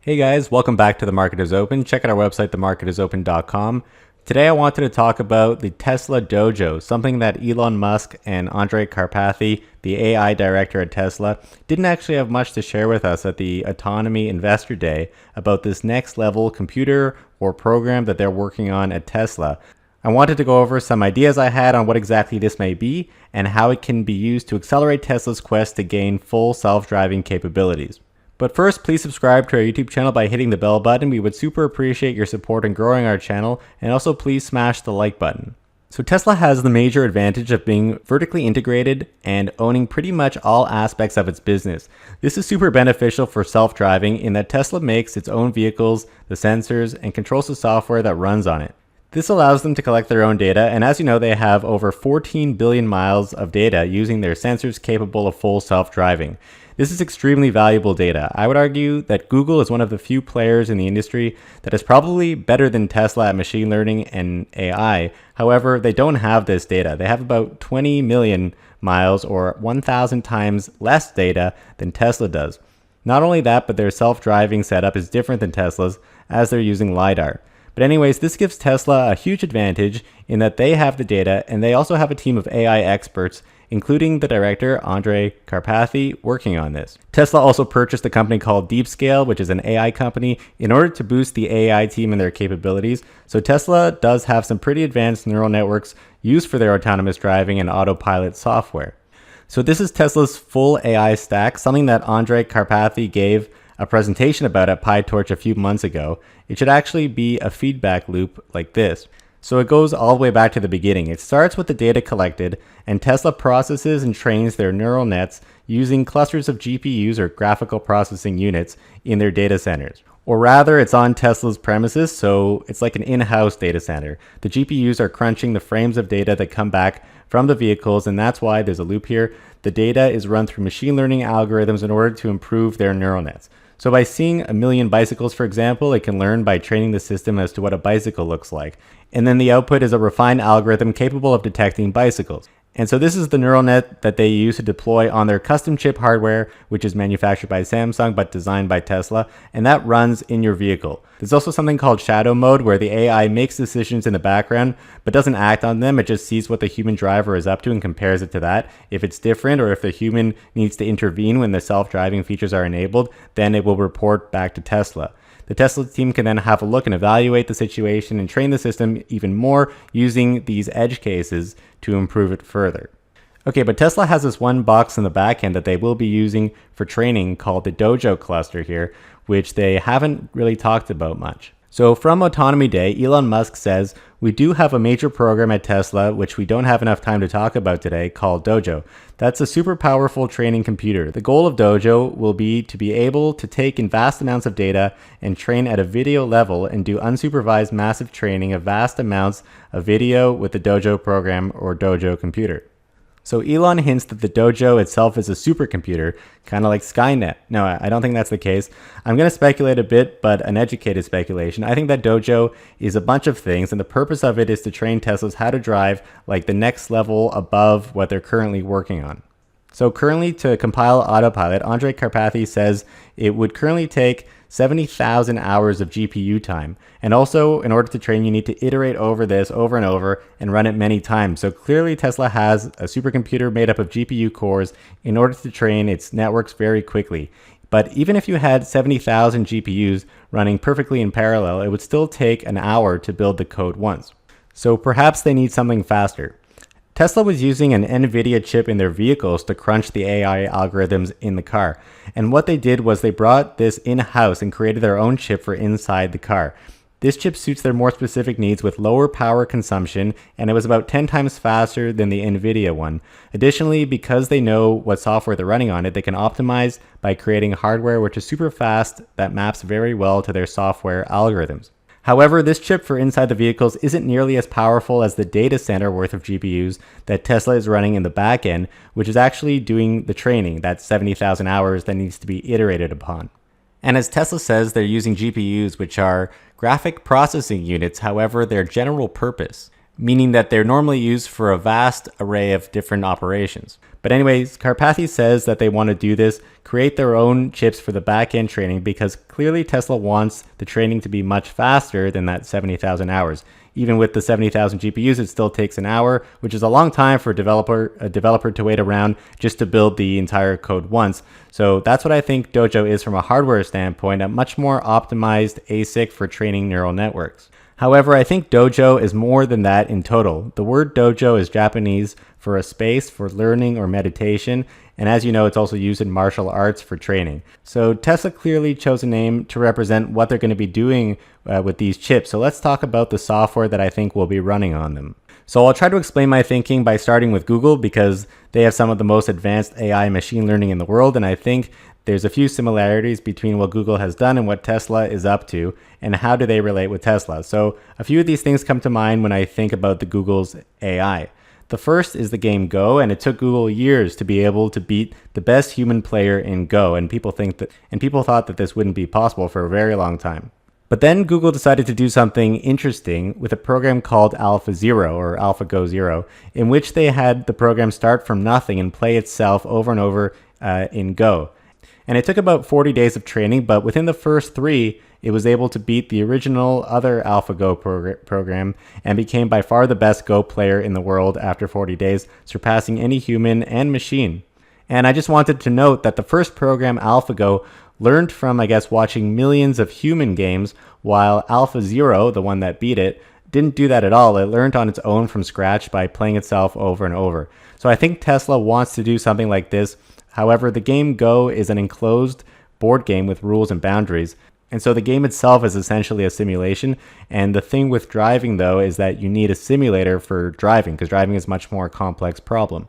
Hey guys, welcome back to The Market is Open. Check out our website, themarketisopen.com. Today I wanted to talk about the Tesla Dojo, something that Elon Musk and Andrej Karpathy, the AI director at Tesla, didn't actually have much to share with us at the Autonomy Investor Day about this next level computer or program that they're working on at Tesla. I wanted to go over some ideas I had on what exactly this may be and how it can be used to accelerate Tesla's quest to gain full self-driving capabilities. But first, please subscribe to our YouTube channel by hitting the bell button. We would super appreciate your support in growing our channel, and also please smash the like button. So Tesla has the major advantage of being vertically integrated and owning pretty much all aspects of its business. This is super beneficial for self-driving in that Tesla makes its own vehicles, the sensors, and controls the software that runs on it. This allows them to collect their own data, and as you know, they have over 14 billion miles of data using their sensors capable of full self-driving. This is extremely valuable data. I would argue that Google is one of the few players in the industry that is probably better than Tesla at machine learning and AI. However, they don't have this data. They have about 20 million miles or 1,000 times less data than Tesla does. Not only that, but their self-driving setup is different than Tesla's as they're using LiDAR. But anyways, this gives Tesla a huge advantage in that they have the data and they also have a team of AI experts, including the director, Andrej Karpathy, working on this. Tesla also purchased a company called DeepScale, which is an AI company, in order to boost the AI team and their capabilities. So Tesla does have some pretty advanced neural networks used for their autonomous driving and autopilot software. So this is Tesla's full AI stack, something that Andrej Karpathy gave a presentation about at PyTorch a few months ago. It should actually be a feedback loop like this. So it goes all the way back to the beginning. It starts with the data collected, and Tesla processes and trains their neural nets using clusters of GPUs or graphical processing units in their data centers. Or rather, it's on Tesla's premises, so it's like an in-house data center. The GPUs are crunching the frames of data that come back from the vehicles, and that's why there's a loop here. The data is run through machine learning algorithms in order to improve their neural nets. So by seeing a million bicycles, for example, it can learn by training the system as to what a bicycle looks like. And then the output is a refined algorithm capable of detecting bicycles. And so this is the neural net that they use to deploy on their custom chip hardware, which is manufactured by Samsung but designed by Tesla, and that runs in your vehicle. There's also something called shadow mode where the AI makes decisions in the background but doesn't act on them. It just sees what the human driver is up to and compares it to that. If it's different or if the human needs to intervene when the self-driving features are enabled, then it will report back to Tesla. The Tesla team can then have a look and evaluate the situation and train the system even more using these edge cases to improve it further. Okay, but Tesla has this one box in the back end that they will be using for training called the Dojo cluster here, which they haven't really talked about much. So from Autonomy Day, Elon Musk says, "We do have a major program at Tesla, which we don't have enough time to talk about today, called Dojo. That's a super powerful training computer. The goal of Dojo will be to be able to take in vast amounts of data and train at a video level and do unsupervised massive training of vast amounts of video with the Dojo program or Dojo computer." So Elon hints that the Dojo itself is a supercomputer, kind of like Skynet. No, I don't think that's the case. I'm going to speculate a bit, but an educated speculation. I think that Dojo is a bunch of things, and the purpose of it is to train Teslas how to drive like the next level above what they're currently working on. So currently, to compile autopilot, Andrej Karpathy says it would currently take 70,000 hours of GPU time. And also, in order to train, you need to iterate over this over and over and run it many times. So clearly, Tesla has a supercomputer made up of GPU cores in order to train its networks very quickly. But even if you had 70,000 GPUs running perfectly in parallel, it would still take an hour to build the code once. So perhaps they need something faster. Tesla was using an NVIDIA chip in their vehicles to crunch the AI algorithms in the car. And what they did was they brought this in-house and created their own chip for inside the car. This chip suits their more specific needs with lower power consumption, and it was about 10 times faster than the NVIDIA one. Additionally, because they know what software they're running on it, they can optimize by creating hardware which is super fast that maps very well to their software algorithms. However, this chip for inside the vehicles isn't nearly as powerful as the data center worth of GPUs that Tesla is running in the back end, which is actually doing the training, that 70,000 hours that needs to be iterated upon. And as Tesla says, they're using GPUs, which are graphic processing units, however, they're general purpose, meaning that they're normally used for a vast array of different operations. But anyways, Karpathy says that they want to do this, create their own chips for the back-end training, because clearly Tesla wants the training to be much faster than that 70,000 hours. Even with the 70,000 GPUs, it still takes an hour, which is a long time for a developer to wait around just to build the entire code once. So that's what I think Dojo is from a hardware standpoint, a much more optimized ASIC for training neural networks. However, I think Dojo is more than that in total. The word dojo is Japanese for a space for learning or meditation, and as you know, it's also used in martial arts for training. So Tesla clearly chose a name to represent what they're going to be doing with these chips. So let's talk about the software that I think will be running on them. So I'll try to explain my thinking by starting with Google, because they have some of the most advanced AI machine learning in the world, and I think there's a few similarities between what Google has done and what Tesla is up to, and how do they relate with Tesla. So a few of these things come to mind when I think about the Google's AI. The first is the game Go, and it took Google years to be able to beat the best human player in Go, and people thought that this wouldn't be possible for a very long time. But then Google decided to do something interesting with a program called AlphaZero, or AlphaGo Zero, in which they had the program start from nothing and play itself over and over in Go. And it took about 40 days of training, but within the first 3, it was able to beat the original other AlphaGo program and became by far the best Go player in the world after 40 days, surpassing any human and machine. And I just wanted to note that the first program, AlphaGo, learned from, I guess, watching millions of human games, while AlphaZero, the one that beat it, didn't do that at all. It learned on its own from scratch by playing itself over and over. So I think Tesla wants to do something like this. However, the game Go is an enclosed board game with rules and boundaries. And so the game itself is essentially a simulation. And the thing with driving, though, is that you need a simulator for driving, because driving is a much more complex problem.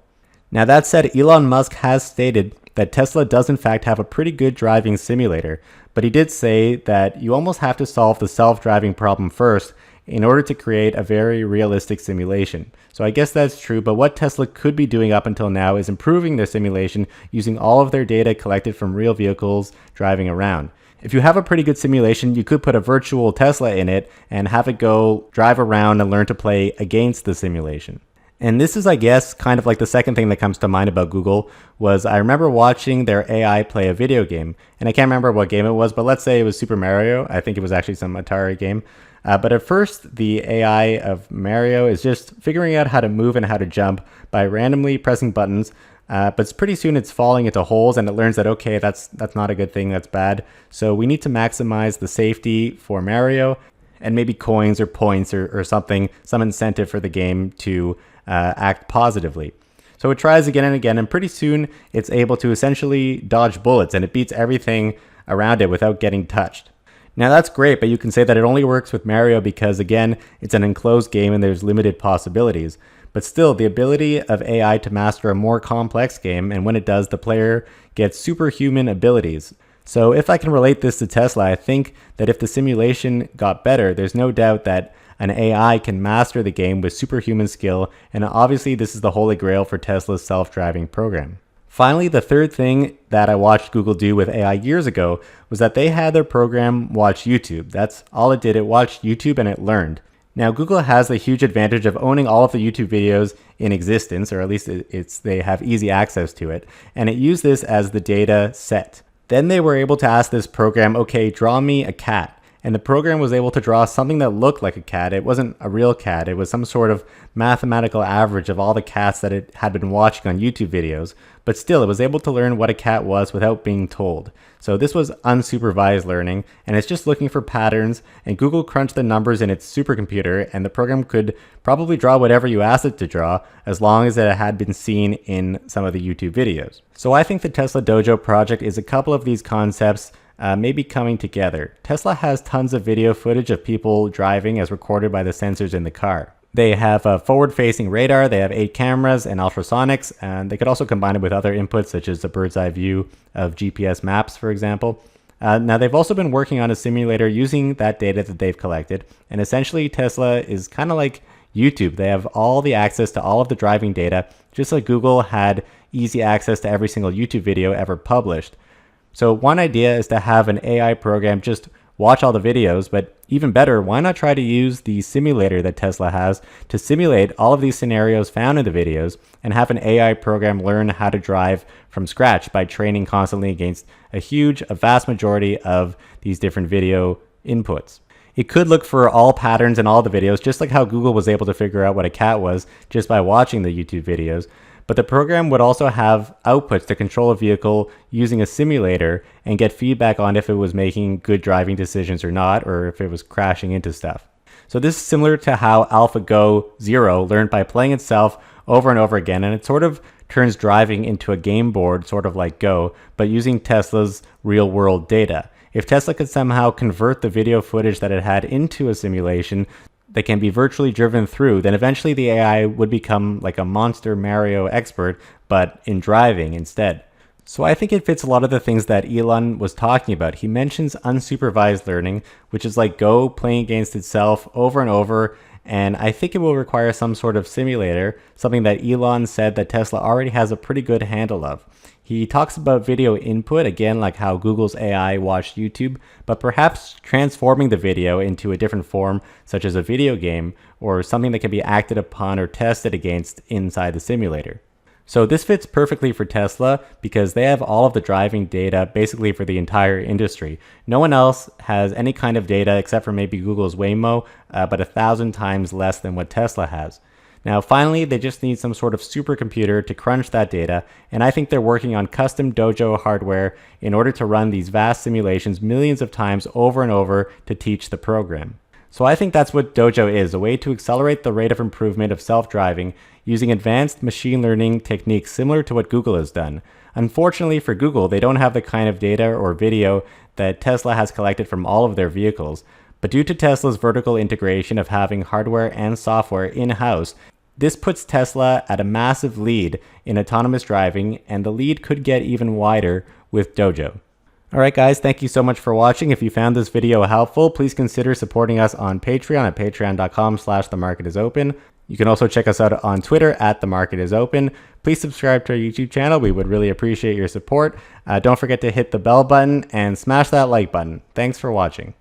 Now, that said, Elon Musk has stated that Tesla does in fact have a pretty good driving simulator. But he did say that you almost have to solve the self-driving problem first in order to create a very realistic simulation. So I guess that's true, but what Tesla could be doing up until now is improving their simulation using all of their data collected from real vehicles driving around. If you have a pretty good simulation, you could put a virtual Tesla in it and have it go drive around and learn to play against the simulation. And this is, I guess, kind of like the second thing that comes to mind about Google was I remember watching their AI play a video game, and I can't remember what game it was, but let's say it was Super Mario. I think it was actually some Atari game. But at first, the AI of Mario is just figuring out how to move and how to jump by randomly pressing buttons. But pretty soon it's falling into holes, and it learns that, okay, that's not a good thing, that's bad. So we need to maximize the safety for Mario, and maybe coins or points or something, some incentive for the game to act positively. So it tries again and again, and pretty soon it's able to essentially dodge bullets, and it beats everything around it without getting touched. Now that's great, but you can say that it only works with Mario because, again, it's an enclosed game and there's limited possibilities. But still, the ability of AI to master a more complex game, and when it does, the player gets superhuman abilities. So if I can relate this to Tesla, I think that if the simulation got better, there's no doubt that an AI can master the game with superhuman skill, and obviously this is the holy grail for Tesla's self-driving program. Finally, the third thing that I watched Google do with AI years ago was that they had their program watch YouTube. That's all it did. It watched YouTube and it learned. Now, Google has the huge advantage of owning all of the YouTube videos in existence, or at least they have easy access to it, and it used this as the data set. Then they were able to ask this program, okay, draw me a cat. And the program was able to draw something that looked like a cat. It wasn't a real cat. It was some sort of mathematical average of all the cats that it had been watching on YouTube videos. But still, it was able to learn what a cat was without being told. So this was unsupervised learning, and it's just looking for patterns, and Google crunched the numbers in its supercomputer, and the program could probably draw whatever you asked it to draw, as long as it had been seen in some of the YouTube videos. So I think the Tesla Dojo project is a couple of these concepts maybe coming together. Tesla has tons of video footage of people driving as recorded by the sensors in the car. They have a forward-facing radar, they have 8 cameras and ultrasonics, and they could also combine it with other inputs such as a bird's eye view of GPS maps, for example. Now, they've also been working on a simulator using that data that they've collected, and essentially Tesla is kind of like YouTube. They have all the access to all of the driving data, just like Google had easy access to every single YouTube video ever published. So one idea is to have an AI program just watch all the videos, but even better, why not try to use the simulator that Tesla has to simulate all of these scenarios found in the videos and have an AI program learn how to drive from scratch by training constantly against a vast majority of these different video inputs. It could look for all patterns in all the videos, just like how Google was able to figure out what a cat was just by watching the YouTube videos. But the program would also have outputs to control a vehicle using a simulator and get feedback on if it was making good driving decisions or not, or if it was crashing into stuff. So this is similar to how AlphaGo Zero learned by playing itself over and over again, and it sort of turns driving into a game board, sort of like Go, but using Tesla's real-world data. If Tesla could somehow convert the video footage that it had into a simulation that can be virtually driven through, then eventually the AI would become like a Monster Mario expert, but in driving instead. So I think it fits a lot of the things that Elon was talking about. He mentions unsupervised learning, which is like Go playing against itself over and over, and I think it will require some sort of simulator, something that Elon said that Tesla already has a pretty good handle of. He talks about video input, again, like how Google's AI watched YouTube, but perhaps transforming the video into a different form, such as a video game, or something that can be acted upon or tested against inside the simulator. So this fits perfectly for Tesla because they have all of the driving data basically for the entire industry. No one else has any kind of data except for maybe Google's Waymo, but 1,000 times less than what Tesla has. Now, finally, they just need some sort of supercomputer to crunch that data, and I think they're working on custom Dojo hardware in order to run these vast simulations millions of times over and over to teach the program. So I think that's what Dojo is, a way to accelerate the rate of improvement of self-driving using advanced machine learning techniques similar to what Google has done. Unfortunately for Google, they don't have the kind of data or video that Tesla has collected from all of their vehicles. But due to Tesla's vertical integration of having hardware and software in-house, this puts Tesla at a massive lead in autonomous driving, and the lead could get even wider with Dojo. Alright guys, thank you so much for watching. If you found this video helpful, please consider supporting us on Patreon at patreon.com/themarketisopen. You can also check us out on Twitter at themarketisopen. Please subscribe to our YouTube channel. We would really appreciate your support. Don't forget to hit the bell button and smash that like button. Thanks for watching.